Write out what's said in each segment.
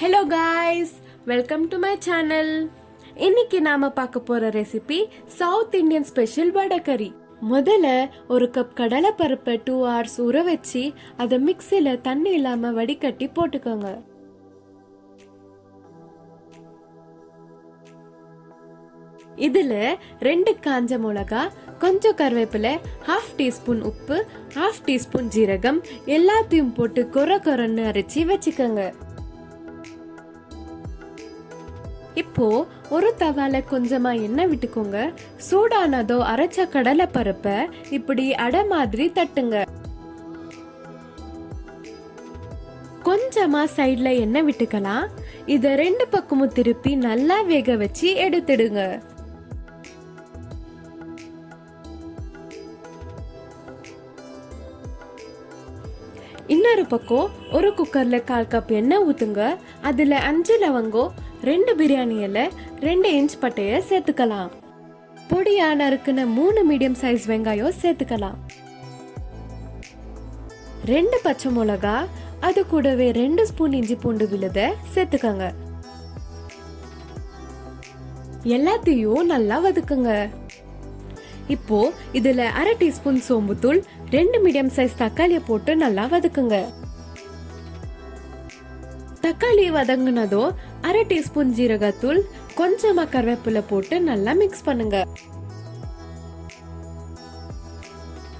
Hello guys, welcome to my channel. இன்னைக்கு நாம பார்க்க போற recipe south Indian special vada curry. முதல்ல ஒரு கப் கடலை பருப்பை 2 hours ஊற வச்சு அதை மிக்சியில தண்ணி இல்லாம வடிகட்டி போட்டுக்கோங்க. இதுல 2 காஞ்ச மிளகா, கொஞ்சம் கருவேப்பிலை, 1/2 டீஸ்பூன் உப்பு, 1/2 டீஸ்பூன் ஜீரகம் எல்லாத்தையும் போட்டு கொரன்னு அரைச்சி வச்சுக்கோங்க. இப்போ ஒரு தவால கொஞ்சமா எண்ணெய் விட்டுக்கோங்க. சூடானதோ அரைச்ச கடலை பருப்பை இப்படி அடை மாதிரி தட்டுங்க. கொஞ்சமா சைட்ல எண்ணெய் விட்டுக்கலாம். இத 2 பக்கமும் திருப்பி நல்லா வேக வச்சு எடுத்துடுங்க. இன்னொரு பக்கம் ஒரு குக்கர்ல 1/4 கப் எண்ணெய் ஊத்துங்க. அதுல 5 லவங்கம், 2 பிரியாணி இலை, 2 இன்ச் பட்டைய சேர்த்துக்கலாம். பொடியா நறுக்குன 3 மீடியம் சைஸ் வெங்காயம் சேர்த்துக்கலாம். 2 பச்சை மிளகா, அது கூடவே 2 ஸ்பூன் இஞ்சி பூண்டு விழுத சேர்த்துக்கங்க. எல்லாத்தையும் நல்லா வதக்குங்க. இப்போ இதுல 1/2 டீஸ்பூன் சோம்புத்தூள், 2 மீடியம் சைஸ் தக்காளியை போட்டு நல்லா வதக்குங்க. தக்காளி வதங்கினதோ 1/2 டீஸ்பூன் ஜீரகத்தூள், கொஞ்சமா கருவேப்பிலை போட்டு நல்லா மிக்ஸ் பண்ணுங்க.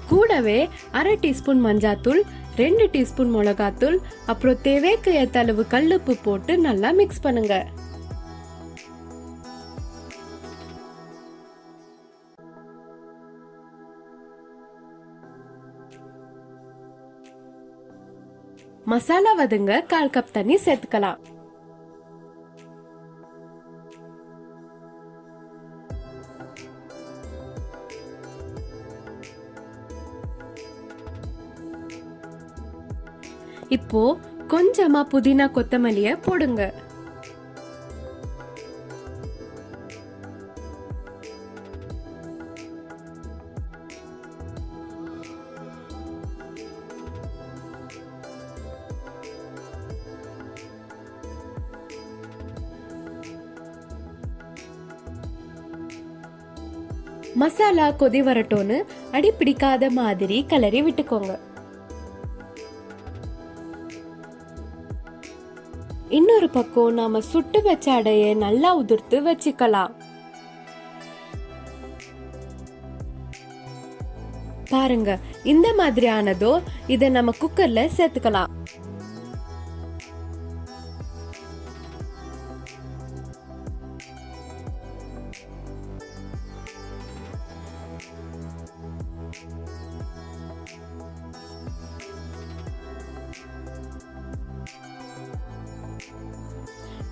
கூடவே 1/2 டீஸ்பூன் மஞ்சாத்தூள், 2 டீஸ்பூன் மிளகாத்தூள், அப்புறம் தேவைக்கு ஏத்த அளவு கல்லுப்பு போட்டு நல்லா மிக்ஸ் பண்ணுங்க. மசாலா வதங்க 1/4 கப் தண்ணி சேர்த்துக்கலாம். இப்போ கொஞ்சமா புதினா கொத்தமல்லிய போடுங்க. மசாலா கொதி வரட்டோன்னு அடி பிடிக்காத மாதிரி கிளறி விட்டுக்கோங்க. இன்னொரு பக்கம் நாம சுட்டு வச்ச அடைய நல்லா உதிர்த்து வச்சுக்கலாம். பாருங்க, இந்த மாதிரி ஆனதோ இத நம்ம குக்கர்ல சேர்த்துக்கலாம்.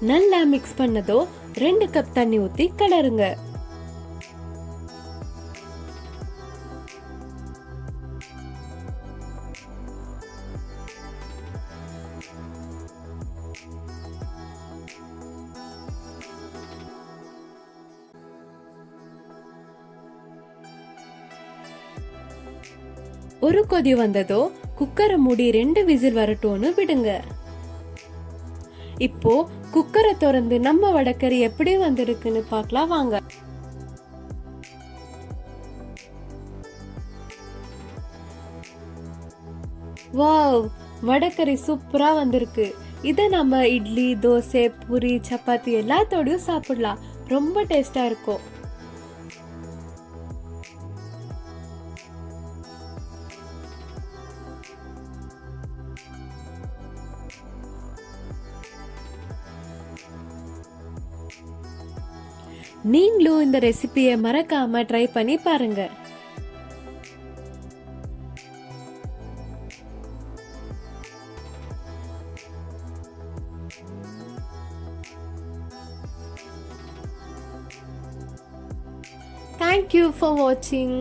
நல்லா மிக்ஸ் பண்ணதோ 2 கப் தண்ணி ஊத்தி கிளறுங்க. ஒரு கொதி வந்ததோ குக்கரை மூடி 2 விசில் வரட்டோன்னு விடுங்க. இப்போ குக்கரை திறந்து நம்ம வடகரி எப்படி வந்திருக்குன்னு பார்க்கலாம் வாங்க. வாவ், வடகரி சூப்பரா வந்திருக்கு. இத நம்ம இட்லி, தோசை, பூரி, சப்பாத்தி எல்லாத்தோடயும் சாப்பிடலாம். ரொம்ப டேஸ்டா இருக்கும். நீங்களும் இந்த ரெசிபியை மறக்காம ட்ரை பண்ணி பாருங்க. Thank you for watching.